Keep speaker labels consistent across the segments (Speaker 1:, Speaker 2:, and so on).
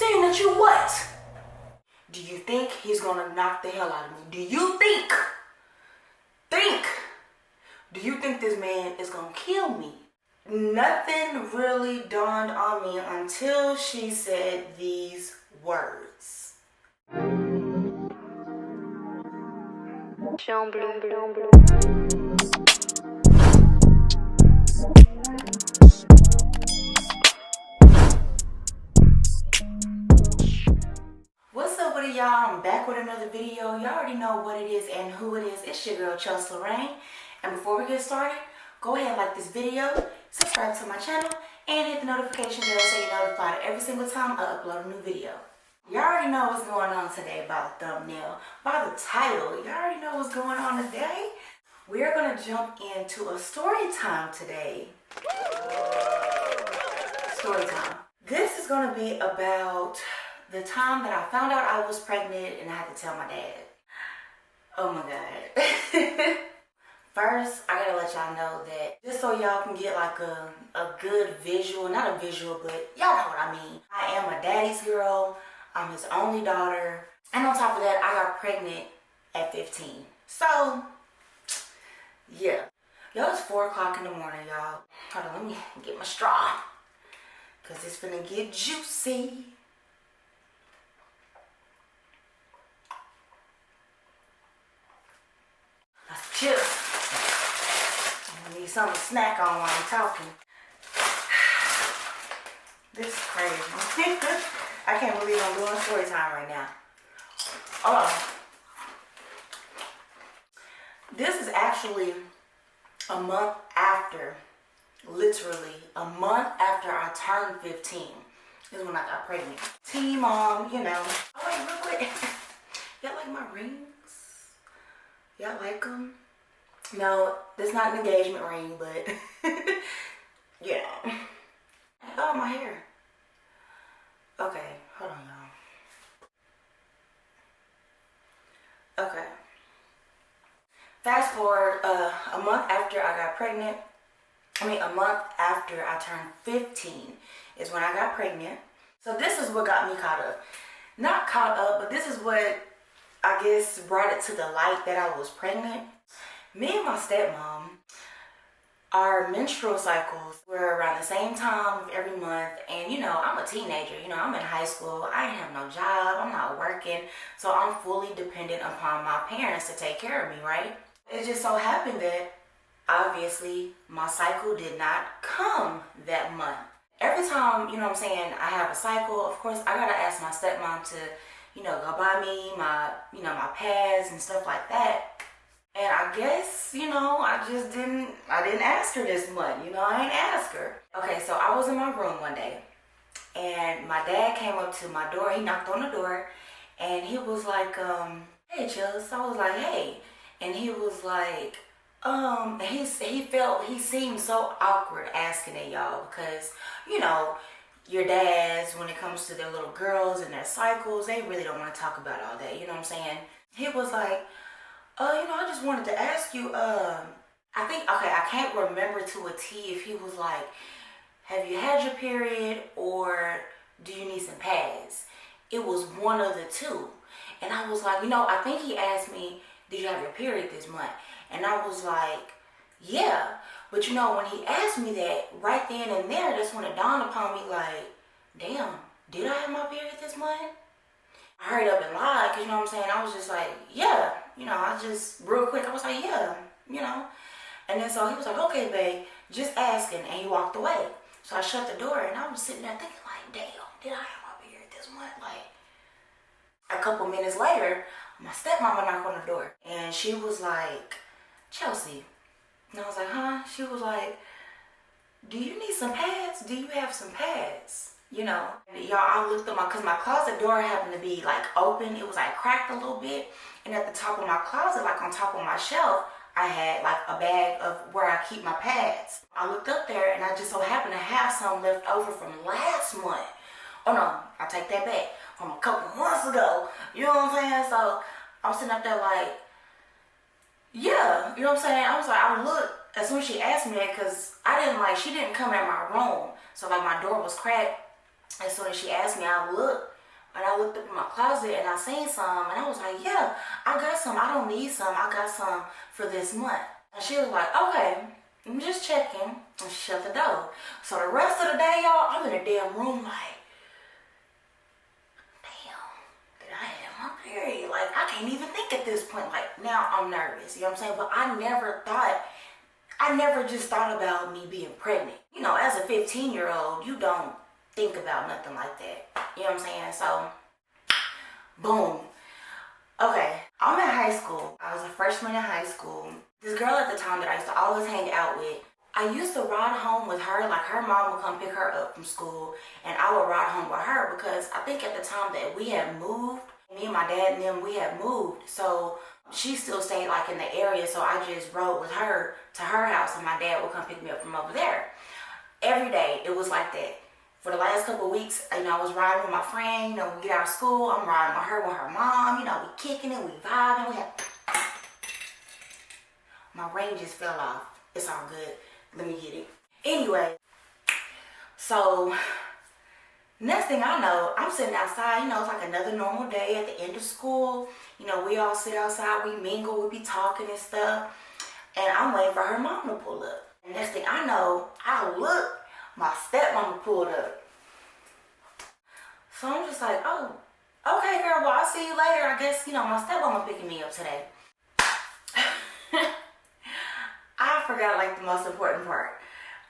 Speaker 1: saying that you what? Do you think he's gonna knock the hell out of me? Do you think? Do you think this man is gonna kill me? Nothing really dawned on me until she said these words. What's up with it, y'all? I'm back with another video. Y'all already know what it is and who it is. It's your girl, Chels, Lorraine. And before we get started, go ahead and like this video, subscribe to my channel, and hit the notification bell so you're notified every single time I upload a new video. Y'all already know what's going on today by the thumbnail, by the title. Y'all already know what's going on today. We're going to jump into a story time today. Story time. This is going to be about the time that I found out I was pregnant and I had to tell my dad. Oh my God. First, I gotta let y'all know that just so y'all can get like a good visual, not a visual, but y'all know what I mean. I am a daddy's girl. I'm his only daughter. And on top of that, I got pregnant at 15. So, yeah. Yo, it's 4 o'clock in the morning, y'all. Hold on, let me get my straw. Because it's finna get juicy. Let's chill. I need something to snack on while I'm talking. This is crazy. I can't believe I'm doing story time right now. Oh. This is actually a month after, literally a month after I turned 15 is when I got pregnant. Teen mom, you know. Oh, wait, real quick. Y'all like my rings? Y'all like them? No, this is not an engagement ring, but yeah. Oh, my hair. Okay, hold on, y'all. Okay. Fast forward, a month after I got pregnant, a month after I turned 15 is when I got pregnant. So this is what got me caught up. Not caught up, but this is what I guess brought it to the light that I was pregnant. Me and my stepmom, our menstrual cycles were around the same time every month. And, you know, I'm a teenager. You know, I'm in high school. I ain't have no job. I'm not working. So I'm fully dependent upon my parents to take care of me, right? It just so happened that, obviously, my cycle did not come that month. Every time, you know what I'm saying, I have a cycle, of course, I got to ask my stepmom to, you know, go buy me my, you know, my pads and stuff like that. And I guess, you know, I didn't ask her this month. You know, I ain't ask her. Okay, so I was in my room one day and my dad came up to my door. He knocked on the door and he was like, hey, Chels. So I was like, hey. And he was like, he seemed so awkward asking it, y'all, because, you know, your dads, when it comes to their little girls and their cycles, they really don't want to talk about all that. You know what I'm saying? He was like, you know, I just wanted to ask you, I can't remember to a T if he was like, have you had your period or do you need some pads? It was one of the two. And I was like, you know, I think he asked me, did you have your period this month? And I was like, yeah. But you know, when he asked me that, right then and there, that's when it dawned upon me like, damn, did I have my period this month? I hurried up and lied, because you know what I'm saying? I was just like, yeah. You know, I just, real quick, I was like, yeah, you know. And then so he was like, okay, babe, just asking. And he walked away. So I shut the door, and I was sitting there thinking like, damn, did I have my period this month? Like, a couple minutes later, my stepmama knocked on the door. And she was like, Chelsea. And I was like, huh? She was like, do you need some pads? Do you have some pads? You know, y'all, I looked at because my closet door happened to be like open. It was like cracked a little bit. And at the top of my closet, like on top of my shelf, I had like a bag of where I keep my pads. I looked up there and I just so happened to have some left over from last month. Oh no, I take that back. From a couple months ago. You know what I'm saying? So I'm sitting up there like, yeah, you know what I'm saying? I was like, I looked as soon as she asked me that because she didn't come in my room. So like my door was cracked. As soon as she asked me, I looked. And I looked up in my closet and I seen some. And I was like, yeah, I got some. I don't need some. I got some for this month. And she was like, okay, I'm just checking. And she shut the door. So the rest of the day, y'all, I'm in a damn room like, did I have my period? Like, I can't even think at this point. Like, now I'm nervous. You know what I'm saying? But I never just thought about me being pregnant. You know, as a 15-year-old, you don't think about nothing like that. You know what I'm saying? So, boom. Okay, I'm in high school. I was a freshman in high school. This girl at the time that I used to always hang out with, I used to ride home with her. Like, her mom would come pick her up from school, and I would ride home with her because I think at the time that we had moved, me and my dad and them, we had moved. So she still stayed like in the area, so I just rode with her to her house, and my dad would come pick me up from over there. Every day, it was like that. For the last couple of weeks, you know, I was riding with my friend. You know, we get out of school, I'm riding with her mom. You know, we kicking it, we vibing. We had... My ring just fell off. It's all good. Let me get it. Anyway, so next thing I know, I'm sitting outside. You know, it's like another normal day at the end of school. You know, we all sit outside, we mingle, we be talking and stuff. And I'm waiting for her mom to pull up. And next thing I know, I look, my stepmama pulled up. So I'm just like, oh, okay, girl, well, I'll see you later. I guess, you know, my stepmama picking me up today. I forgot, like, the most important part.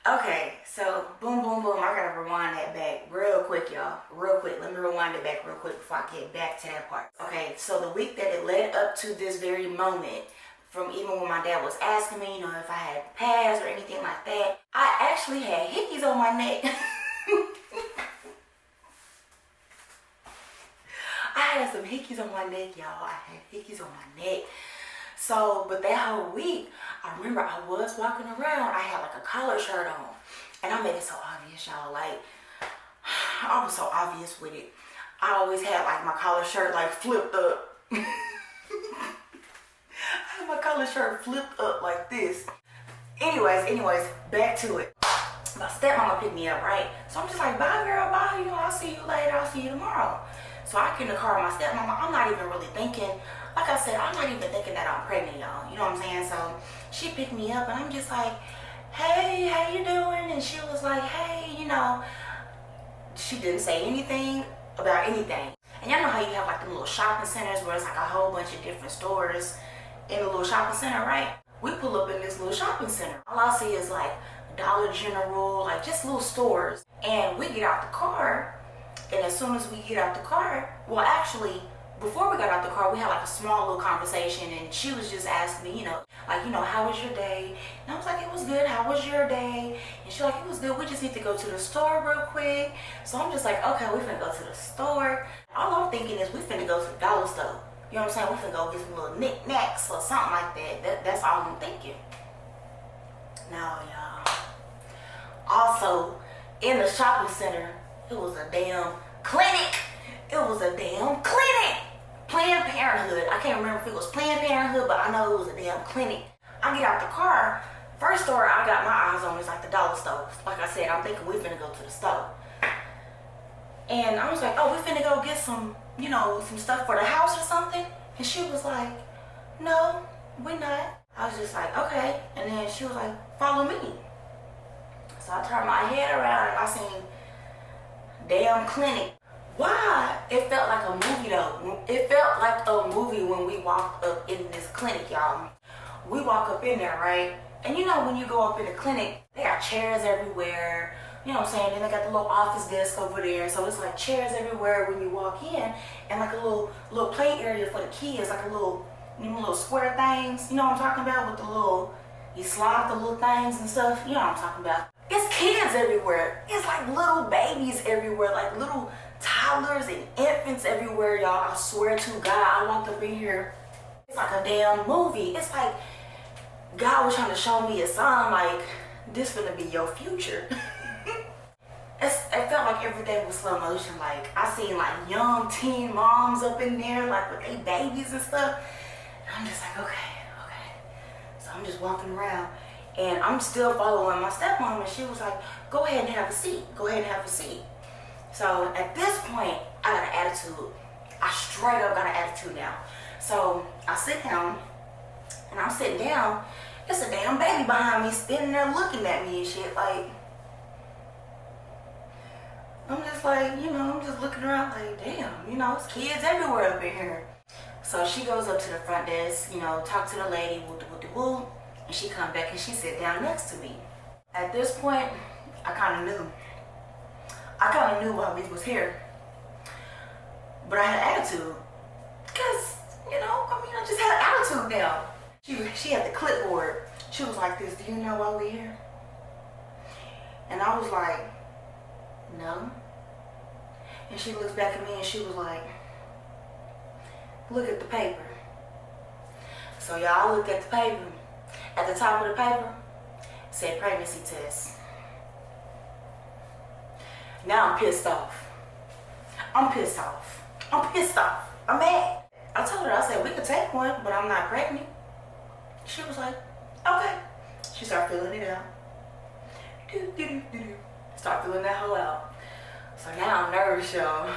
Speaker 1: Okay, so boom, boom, boom. I gotta rewind that back real quick, y'all. Real quick. Let me rewind it back real quick before I get back to that part. Okay, so the week that it led up to this very moment, from even when my dad was asking me, you know, if I had passed or anything like that, I actually had hickeys on my neck. I had some hickeys on my neck, y'all. I had hickeys on my neck. So, but that whole week, I remember I was walking around. I had like a collar shirt on. And I made it so obvious, y'all. Like, I was so obvious with it. I always had like my collar shirt like flipped up. I had my collar shirt flipped up like this. Anyways, back to it. My stepmama picked me up, right? So I'm just like, bye girl, bye. You know, I'll see you later. I'll see you tomorrow. So I get in the car with my stepmama. I'm not even really thinking, like I said, I'm not even thinking that I'm pregnant, y'all. You know what I'm saying? So she picked me up and I'm just like, hey, how you doing? And she was like, hey, you know, she didn't say anything about anything. And y'all know how you have like the little shopping centers where it's like a whole bunch of different stores in the little shopping center, right? We pull up in this little shopping center. All I see is like Dollar General, like just little stores. And we get out the car, and as soon as we get out the car, well, actually, before we got out the car, we had like a small little conversation, and she was just asking me, you know, like, you know, how was your day? And I was like, it was good. How was your day? And she was like, it was good. We just need to go to the store real quick. So I'm just like, okay, we finna go to the store. All I'm thinking is we finna go to the dollar store. You know what I'm saying? We finna go get some little knickknacks or something like that. That's all I'm thinking. No, y'all. Also, in the shopping center, it was a damn clinic. It was a damn clinic. Planned Parenthood. I can't remember if it was Planned Parenthood, but I know it was a damn clinic. I get out the car. First store I got my eyes on is like the dollar store. Like I said, I'm thinking we finna go to the store. And I was like, oh, we finna go get some, you know, some stuff for the house or something. And she was like, no, we're not. I was just like, okay. And then she was like, follow me. So I turned my head around and I seen damn clinic. Why? It felt like a movie though. It felt like a movie when we walked up in this clinic, y'all. We walk up in there, right? And you know when you go up in the clinic, they got chairs everywhere. You know what I'm saying? Then they got the little office desk over there. So it's like chairs everywhere when you walk in, and like a little play area for the kids, like a little, you know, little square things. You know what I'm talking about? With the little, you slide the little things and stuff. You know what I'm talking about? It's kids everywhere. It's like little babies everywhere, like little toddlers and infants everywhere, y'all. I swear to God, I walked up in here. It's like a damn movie. It's like God was trying to show me a sign, like, this finna be your future. It felt like everything was slow motion. Like, I seen like young teen moms up in there, like with their babies and stuff. And I'm just like, okay. So I'm just walking around. And I'm still following my stepmom, and she was like, go ahead and have a seat. Go ahead and have a seat. So at this point, I got an attitude. I straight up got an attitude now. So I sit down, and I'm sitting down. It's a damn baby behind me standing there looking at me and shit. Like, I'm just like, I'm just looking around like, damn, it's kids everywhere up in here. So she goes up to the front desk, talk to the lady, woo, and she come back and she sit down next to me. At this point, I kind of knew why we was here. But I had an attitude. Because, I just had an attitude now. She had the clipboard. She was like this, do you know why we're here? And I was like, no. And she looks back at me and she was like, look at the paper. So y'all looked at the paper. At the top of the paper, it said pregnancy test. Now I'm pissed off. I'm mad. I told her, I said, we could take one, but I'm not pregnant. She was like, okay. She started filling it out. Start filling that whole out. So now I'm nervous, y'all.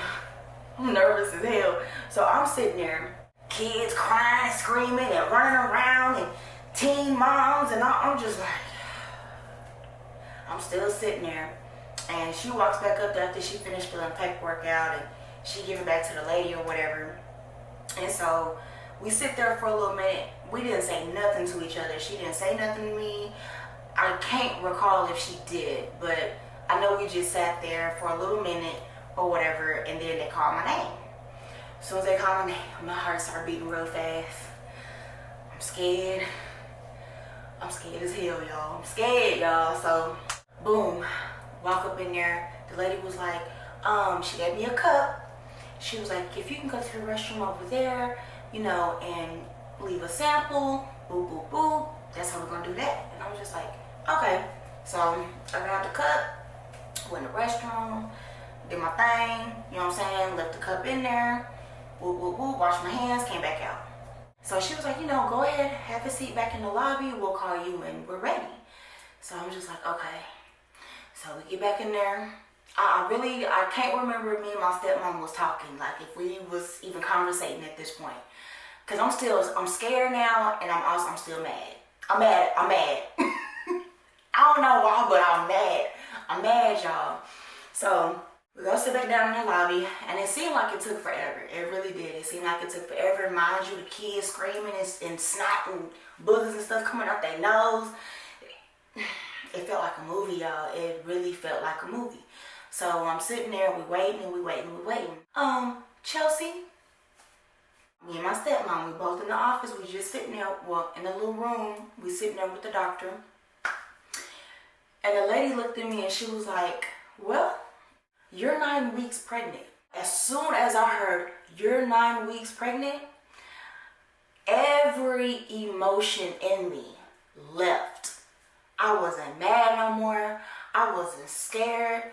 Speaker 1: I'm nervous as hell. So I'm sitting there, kids crying and screaming and running around and teen moms, and I'm just like, I'm still sitting there. And she walks back up there after she finished filling the paperwork out, and she give it back to the lady or whatever. And so we sit there for a little minute. We didn't say nothing to each other. She didn't say nothing to me. I can't recall if she did, but I know we just sat there for a little minute or whatever, and then they called my name. As soon as they called my name, my heart started beating real fast. I'm scared. I'm scared as hell, y'all. I'm scared, y'all. So, boom, walk up in there. The lady was like, she gave me a cup. She was like, if you can go to the restroom over there, and leave a sample, boop, boop, boop. That's how we're gonna do that. And I was just like, okay. So I grabbed the cup, went to the restroom, did my thing, left the cup in there, boop, boop, boop, washed my hands, came back out. So she was like, go ahead, have a seat back in the lobby, we'll call you when we're ready. So I'm just like, okay. So we get back in there. I can't remember if me and my stepmom was talking, like if we was even conversating at this point. Cause I'm scared now, and I'm still mad. I'm mad. I don't know why, but I'm mad. I'm mad, y'all. So we go sit back down in the lobby, and it seemed like it took forever. It really did. It seemed like it took forever. Mind you, the kids screaming and snot and boogers and stuff coming out their nose. It felt like a movie, y'all. It really felt like a movie. So I'm sitting there, we waiting. Chelsea, me and my stepmom, we both in the office. We just sitting there, in the little room. We sitting there with the doctor. And the lady looked at me and she was like, well, you're 9 weeks pregnant. As soon as I heard you're 9 weeks pregnant, every emotion in me left. I wasn't mad no more. I wasn't scared.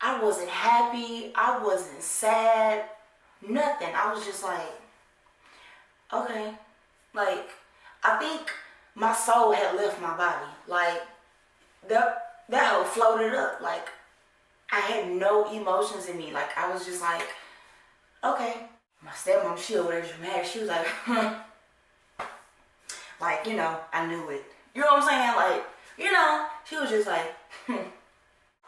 Speaker 1: I wasn't happy. I wasn't sad. Nothing. I was just like, okay. Like, I think my soul had left my body. Like, that whole floated up. Like, I had no emotions in me. Like, I was just like, okay. My stepmom, she over there dramatic. She was like, like, I knew it. You know what I'm saying? Like, she was just like,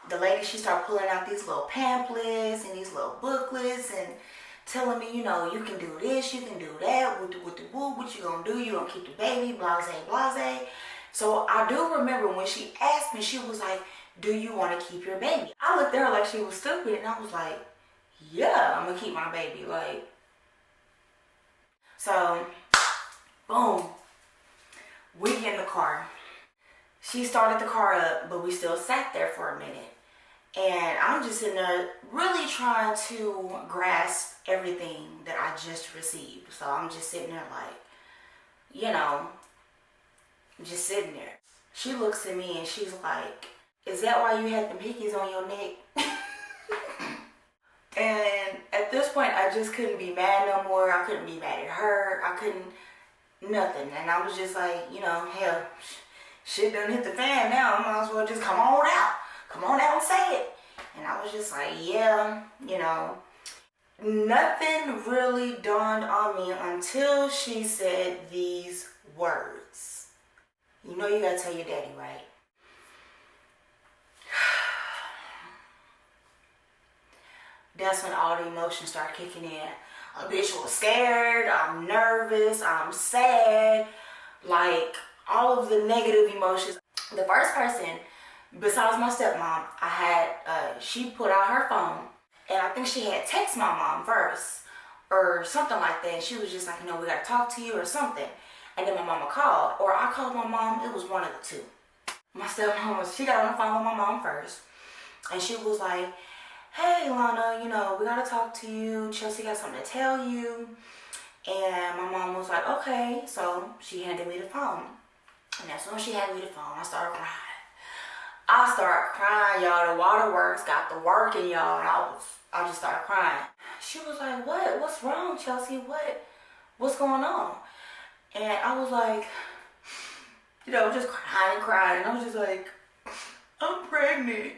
Speaker 1: The lady, she started pulling out these little pamphlets and these little booklets and telling me, you can do this, you can do that, what you gonna do? You gonna keep the baby, blase, blase. So I do remember when she asked me, she was like, do you want to keep your baby? I looked at her like she was stupid, and I was like, yeah, I'm gonna keep my baby. Like, so, boom, we get in the car. She started the car up, but we still sat there for a minute. And I'm just sitting there really trying to grasp everything that I just received. So I'm just sitting there like, just sitting there. She looks at me and she's like, is that why you had the pickies on your neck? And at this point, I just couldn't be mad no more. I couldn't be mad at her. I couldn't, nothing. And I was just like, hell, shit done hit the fan now. I might as well just come on out. Come on out and say it. And I was just like, yeah, nothing really dawned on me until she said these words. You know you gotta tell your daddy, right? That's when all the emotions start kicking in. A bitch was scared, I'm nervous, I'm sad, like all of the negative emotions. The first person, besides my stepmom, I had, she put out her phone, and I think she had texted my mom first, or something like that. And she was just like, we gotta talk to you or something. And then my mama called, or I called my mom, it was one of the two. My stepmom she got on the phone with my mom first, and she was like, hey, Lana, we gotta talk to you. Chelsea got something to tell you. And my mom was like, okay. So she handed me the phone. And as soon as she handed me the phone, I started crying, y'all. The waterworks got the working, y'all. And I just started crying. She was like, what? What's wrong, Chelsea? What's going on? And I was like, just crying. And I was just like, I'm pregnant.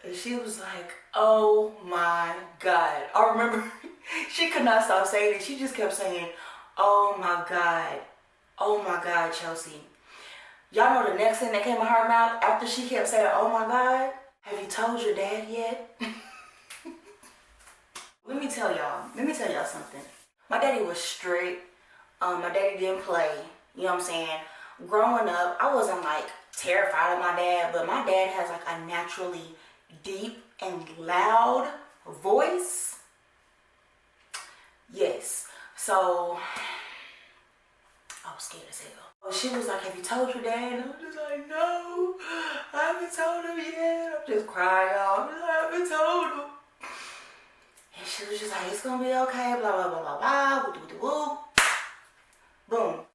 Speaker 1: And she was like, oh my God. I remember she could not stop saying it. She just kept saying, oh my God. Oh my God, Chelsea. Y'all know the next thing that came out of her mouth after she kept saying, oh my God? Have you told your dad yet? Let me tell y'all something. My daddy was strict. My daddy didn't play. You know what I'm saying? Growing up, I wasn't like terrified of my dad, but my dad has like a naturally deep and loud voice. Yes. So I was scared as hell. She was like, have you told your dad? And I was just like, no, I haven't told him yet. I'm just crying, y'all. I haven't told him. And she was just like, it's gonna be okay, blah, blah, blah, blah, blah, woo. Boom.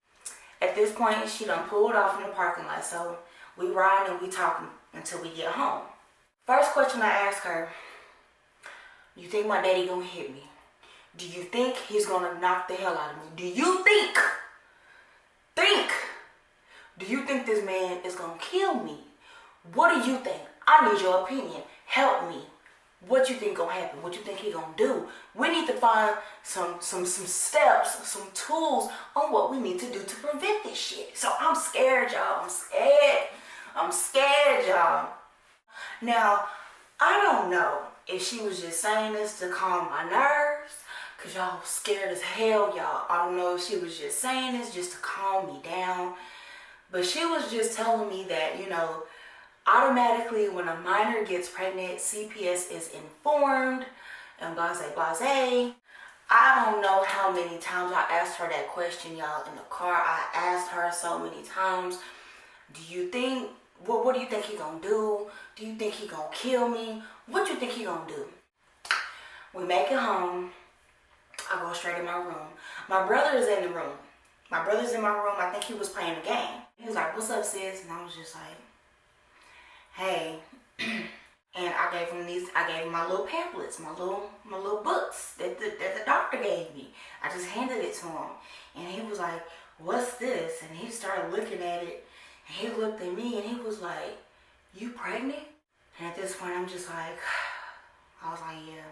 Speaker 1: At this point, she done pulled off in the parking lot. So we ride and we talking until we get home. First question I asked her, you think my daddy gonna hit me? Do you think he's gonna knock the hell out of me? Do you think this man is gonna kill me? What do you think? I need your opinion. Help me. What you think gonna happen? What you think he gonna do? We need to find some steps, some tools on what we need to do to prevent this shit. So I'm scared, y'all. I'm scared, y'all. Now, I don't know if she was just saying this to calm my nerves, because y'all was scared as hell, y'all. I don't know if she was just saying this just to calm me down. But she was just telling me that, automatically when a minor gets pregnant, CPS is informed and blase. I don't know how many times I asked her that question, y'all, in the car. I asked her so many times, what do you think he gonna do? Do you think he gonna kill me? What you think he gonna do? We make it home. I go straight in my room. My brother is in the room. I think he was playing a game. He was like, what's up, sis? And I was just like, hey. And I gave him my little pamphlets, my little books that the doctor gave me. I just handed it to him. And he was like, what's this? And he started looking at it. And he looked at me and he was like, you pregnant? And at this point, I'm just like, I was like, yeah.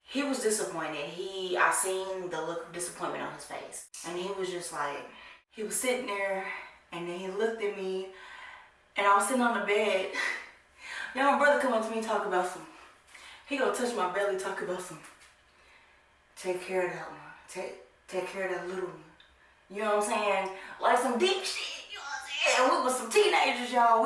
Speaker 1: He was disappointed. I seen the look of disappointment on his face. And he was just like, he was sitting there and then he looked at me and I was sitting on the bed. Y'all, my brother come up to me and talk about he gonna touch my belly, talk about take care of that one. Take care of that little one. You know what I'm saying? Like some deep shit, you know what I'm saying? And we was some teenagers, y'all.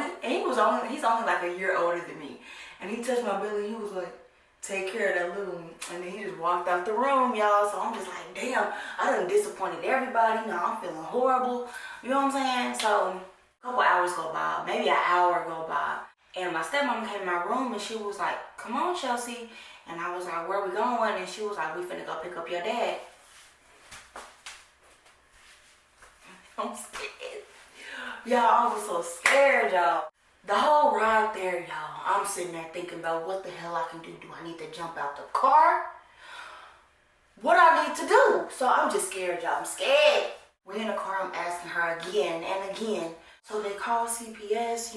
Speaker 1: He's only like a year older than me. And he touched my belly and he was like, take care of that little one. And then he just walked out the room, y'all. So I'm just like, damn, I done disappointed everybody. Now I'm feeling horrible. You know what I'm saying? So a couple hours go by, maybe an hour go by. And my stepmom came in my room and she was like, come on, Chelsea. And I was like, where we going? And she was like, we finna go pick up your dad. I'm scared. Y'all, I was so scared, y'all. The whole ride there, y'all, I'm sitting there thinking about what the hell I can do. Do I need to jump out the car? What I need to do? So I'm just scared, y'all. I'm scared. We're in the car, I'm asking her again and again. So they call CPS,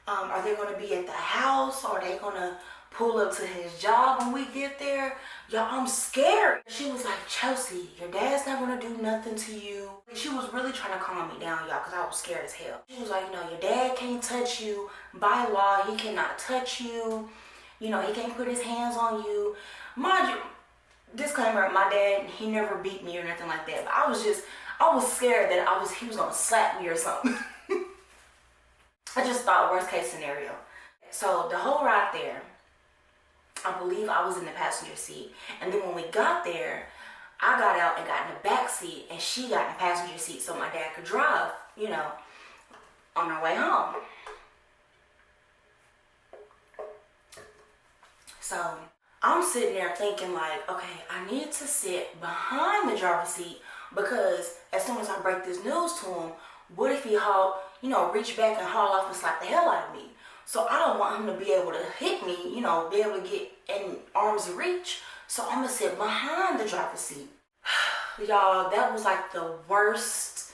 Speaker 1: Are they going to be at the house? Are they going to pull up to his job when we get there? Y'all, I'm scared. She was like, Chelsea, your dad's not going to do nothing to you. She was really trying to calm me down, y'all, because I was scared as hell. She was like, your dad can't touch you. By law, he cannot touch you. He can't put his hands on you. Mind you, disclaimer, my dad, he never beat me or nothing like that. But I was scared that he was going to slap me or something. I just thought worst case scenario. So the whole ride there, I believe I was in the passenger seat. And then when we got there, I got out and got in the back seat and she got in the passenger seat so my dad could drive, on our way home. So I'm sitting there thinking like, okay, I need to sit behind the driver's seat because as soon as I break this news to him, what if he reach back and haul off and slap the hell out of me? So I don't want him to be able to hit me, be able to get in arm's reach. So I'm gonna sit behind the driver's seat. Y'all, that was like the worst,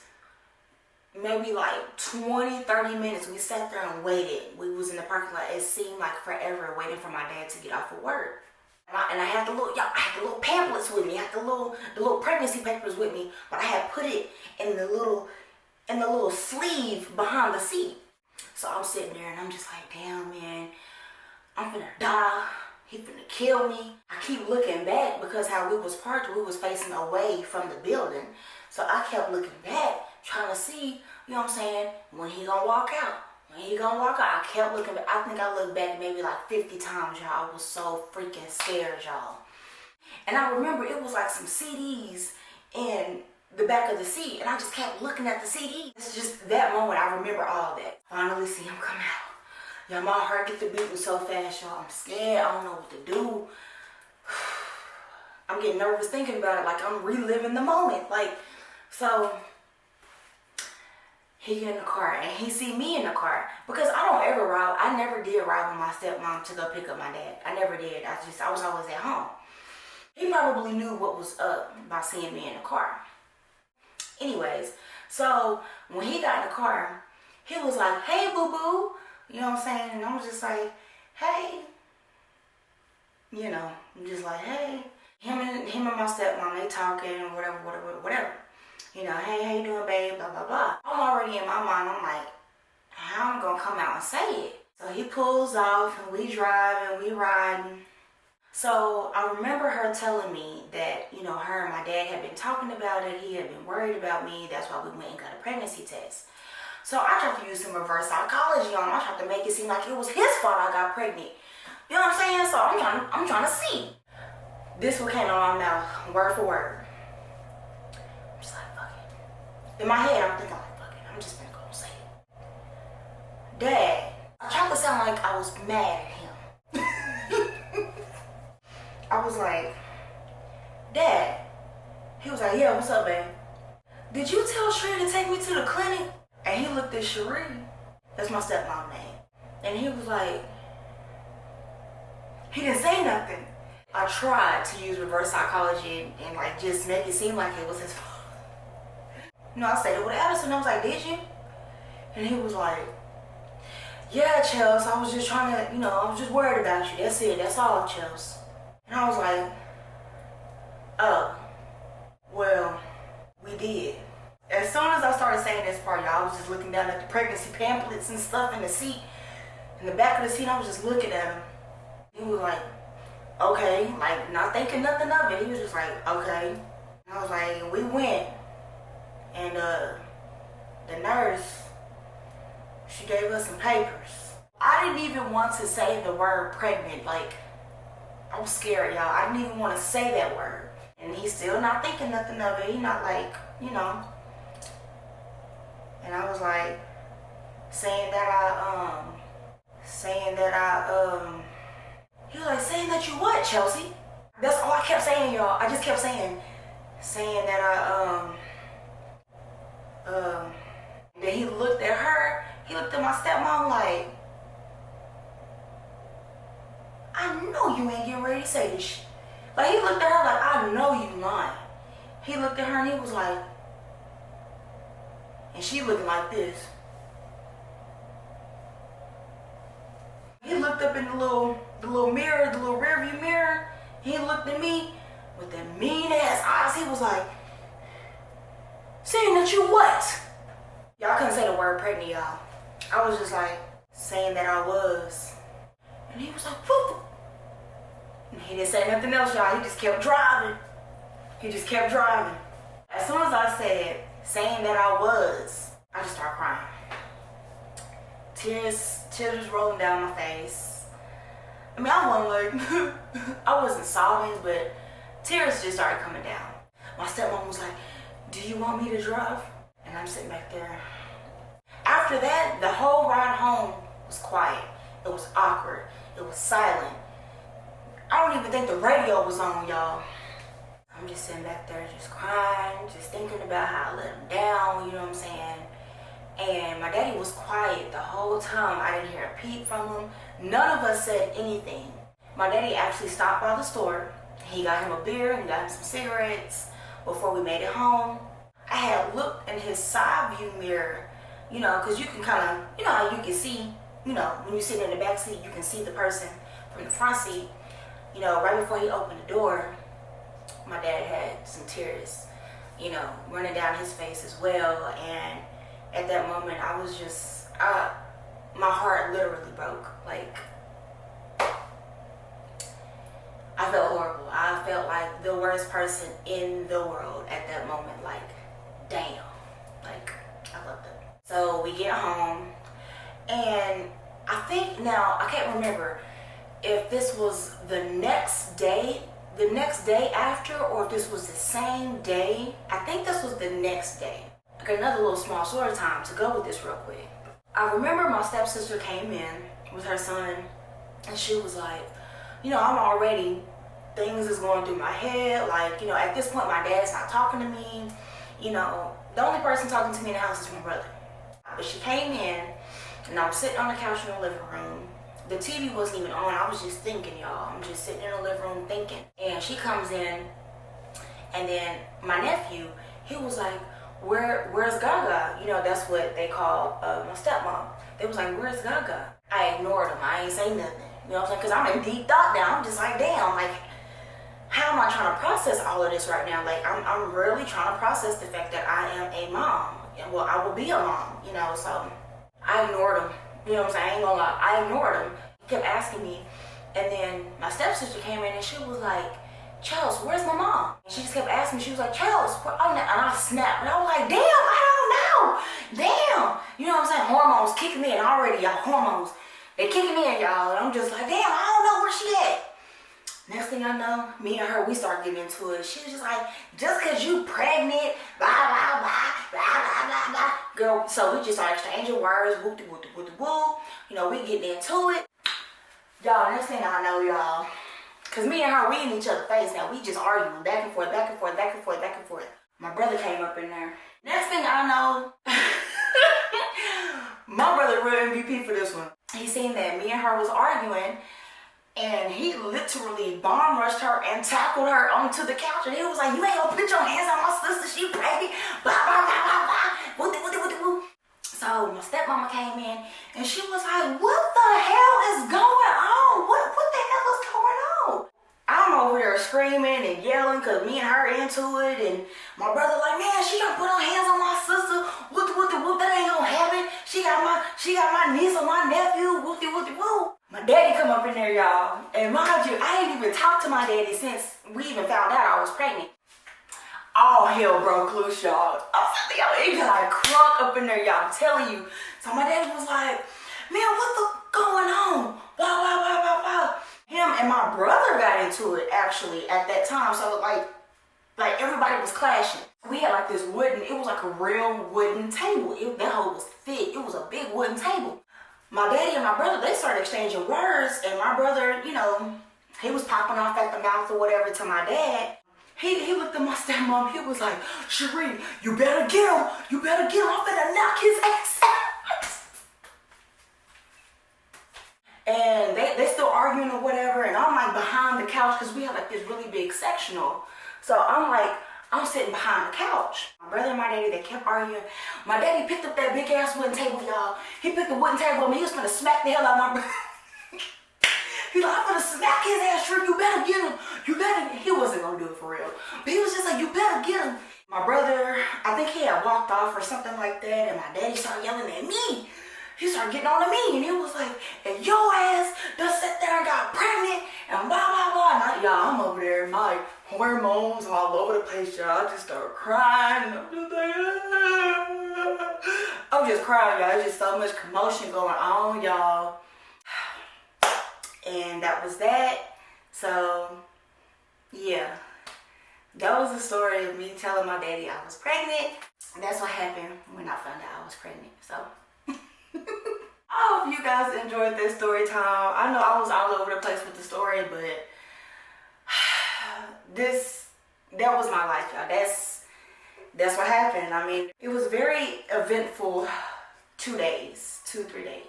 Speaker 1: maybe like 20, 30 minutes. We sat there and waited. We was in the parking lot. It seemed like forever waiting for my dad to get off of work. And I had the little pamphlets with me. I had the little pregnancy papers with me, but I had put it in the little sleeve behind the seat. So I'm sitting there and I'm just like, damn, man, I'm finna die. He finna kill me. I keep looking back because how we was parked, we was facing away from the building. So I kept looking back, trying to see, when he gonna walk out. When he gonna walk out, I kept looking back. I think I looked back maybe like 50 times, y'all. I was so freaking scared, y'all. And I remember it was like some CDs in the back of the seat, and I just kept looking at the CD. It's just that moment, I remember all that. Finally see him come out. Y'all, my heart gets to beating so fast, y'all. I'm scared. I don't know what to do. I'm getting nervous thinking about it, like I'm reliving the moment. So he get in the car and he see me in the car because I never did ride with my stepmom to go pick up my dad. I never did. I was always at home. He probably knew what was up by seeing me in the car. Anyways, so when he got in the car, he was like, hey, boo-boo. You know what I'm saying? And I was just like, hey. I'm just like, hey. Him and my stepmom, they talking or whatever. Hey, how you doing, babe? Blah, blah, blah. I'm already in my mind. I'm like, how I'm going to come out and say it? So he pulls off and we drive and we riding. So I remember her telling me that, her and my dad had been talking about it. He had been worried about me. That's why we went and got a pregnancy test. So I tried to use some reverse psychology on him. I tried to make it seem like it was his fault I got pregnant. You know what I'm saying? So I'm trying to see. This one came out of my mouth, word for word. I'm just like, fuck it. In my head, I'm thinking like, fuck it. I'm just gonna go and say it. Dad, I tried to sound like I was mad at him. I was like, Dad. He was like, yeah, what's up, babe? Did you tell Sheree to take me to the clinic? And he looked at Sheree. That's my stepmom's name. And he was like, he didn't say nothing. I tried to use reverse psychology and just make it seem like it was his fault. I said it with Addison. I was like, did you? And he was like, yeah, Chels, I was just trying to, I was just worried about you. That's it. That's all, Chels. And I was like, oh, well, we did. As soon as I started saying this part, y'all, I was just looking down at the pregnancy pamphlets and stuff in the seat. In the back of the seat, I was just looking at him. He was like, okay, not thinking nothing of it. He was just like, okay. And I was like, we went. And the nurse, she gave us some papers. I didn't even want to say the word pregnant. I was scared, y'all. I didn't even want to say that word. And he's still not thinking nothing of it. He not And I was like, saying that he was like, saying that you what, Chelsea? That's all I kept saying, y'all. I just kept saying that then he looked at her, he looked at my stepmom like, I know you ain't getting ready to say this shit. He looked at her like, I know you lying. He looked at her and he was like, and she looking like this. He looked up in the little mirror, the little rear view mirror. He looked at me with them mean ass eyes. He was like, saying that you what? Y'all couldn't say the word pregnant, y'all. I was just like, saying that I was. And he was like, whoop. And he didn't say nothing else, y'all. He just kept driving. He just kept driving. As soon as I said, saying that I was, I just started crying. Tears was rolling down my face. I mean, I wasn't like, I wasn't sobbing, but tears just started coming down. My stepmom was like, do you want me to drive? And I'm sitting back there. After that, the whole ride home was quiet. It was awkward. It was silent. I don't even think the radio was on, y'all. I'm just sitting back there just crying, just thinking about how I let him down, you know what I'm saying? And my daddy was quiet the whole time. I didn't hear a peep from him. None of us said anything. My daddy actually stopped by the store. He got him a beer and got him some cigarettes before we made it home. I had looked in his side view mirror, you know, because you can kind of, you know how you can see, you know, when you sit in the back seat, you can see the person from the front seat. You know, right before he opened the door, my dad had some tears, you know, running down his face as well. And at that moment, I was just, my heart literally broke. Like, I felt horrible. I felt like the worst person in the world at that moment. Like, damn. Like, I loved it. So we get home, and I think now, I can't remember if this was the next day after, or if this was the same day. I think this was the next day. Okay, another little small story time to go with this real quick. I remember my stepsister came in with her son, and she was like, you know, I'm already, things is going through my head. Like, you know, at this point, my dad's not talking to me. You know, the only person talking to me in the house is my brother. But she came in, and I was sitting on the couch in the living room. The TV wasn't even on. I was just thinking, y'all. I'm just sitting in the living room thinking. And she comes in, and then my nephew, he was like, where's Gaga? You know, that's what they call my stepmom. They was like, where's Gaga? I ignored them. I ain't say nothing. You know what I'm saying? Because I'm in deep thought now. I'm just like, damn, like, how am I trying to process all of this right now? Like, I'm really trying to process the fact that I am a mom. Well, I will be a mom, you know, so I ignored him. You know what I'm saying? I ain't gonna lie. I ignored him. He kept asking me. And then my stepsister came in and she was like, Chels, where's my mom? And she just kept asking me. She was like, Chels, and I snapped. And I was like, damn, I don't know. Damn. You know what I'm saying? Hormones kicking in already, y'all. Hormones. They kicking in, y'all. And I'm just like, damn, I don't know where she at. Next thing I know, me and her, we started getting into it. She was just like, just because you pregnant, blah, blah, blah, blah, blah, blah, blah. Girl, so we just started exchanging words, whoop, whoop, whoop, whoop, whoop. You know, we getting into it. Y'all, next thing I know, y'all, because me and her, we in each other's face now. We just arguing back and forth, back and forth, back and forth, back and forth. My brother came up in there. Next thing I know, my brother real MVP for this one. He seen that me and her was arguing, and he literally bomb rushed her and tackled her onto the couch. And he was like, you ain't gonna put your hands on my sister, she pregnant, blah, blah, blah, blah, blah. Woo, woo, woo, woo, woo. So my stepmama came in, and she was like, what the hell is going on? What the hell is going on? I'm over there screaming and yelling because me and her into it. And my brother like, man, she gonna put her hands on my sister. Whoop, whoop, whoop, that ain't gonna happen. She got my niece and my nephew. Whoop, whoop, whoop. My daddy come up in there, y'all. And mind you, I ain't even talked to my daddy since we even found out I was pregnant. All hell broke loose, y'all. I'm telling y'all, it got crunk up in there, y'all. I'm telling you. So my daddy was like, man, what the going on? Blah, blah, blah, blah, blah. Him and my brother got into it, actually, at that time. So, like everybody was clashing. We had, like, this wooden, it was like a real wooden table. That hole was thick. It was a big wooden table. My daddy and my brother, they started exchanging words, and my brother, you know, he was popping off at the mouth or whatever to my dad. He looked at my stepmom, he was like, Cherie, you better get him. You better get him. I'm finna knock his ass out. And they still arguing or whatever, and I'm like behind the couch because we had like this really big sectional. So I'm sitting behind the couch. My brother and my daddy, they kept arguing. My daddy picked up that big ass wooden table, y'all. He picked the wooden table up and he was gonna smack the hell out of my brother. He's like, I'm gonna smack his ass, Trick. You better get him. You better. He wasn't gonna do it for real. But he was just like, you better get him. My brother, I think he had walked off or something like that, and my daddy started yelling at me. He started getting on to me, and he was like, and your ass just sat there and got pregnant, and blah, blah, blah. And y'all, I'm over there, my hormones all over the place, y'all. I just started crying, and I'm just like, I'm just crying, y'all. There's just so much commotion going on, y'all. And that was that. So, yeah. That was the story of me telling my daddy I was pregnant. And that's what happened when I found out I was pregnant. So, I hope you guys enjoyed this story time. I know I was all over the place with the story, but that was my life, y'all. That's what happened. I mean, it was very eventful 2 days, 2-3 days,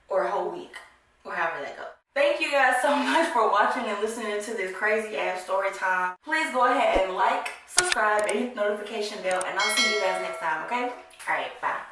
Speaker 1: or a whole week, or however that goes. Thank you guys so much for watching and listening to this crazy ass story time. Please go ahead and like, subscribe, and hit the notification bell, and I'll see you guys next time, okay? All right, bye.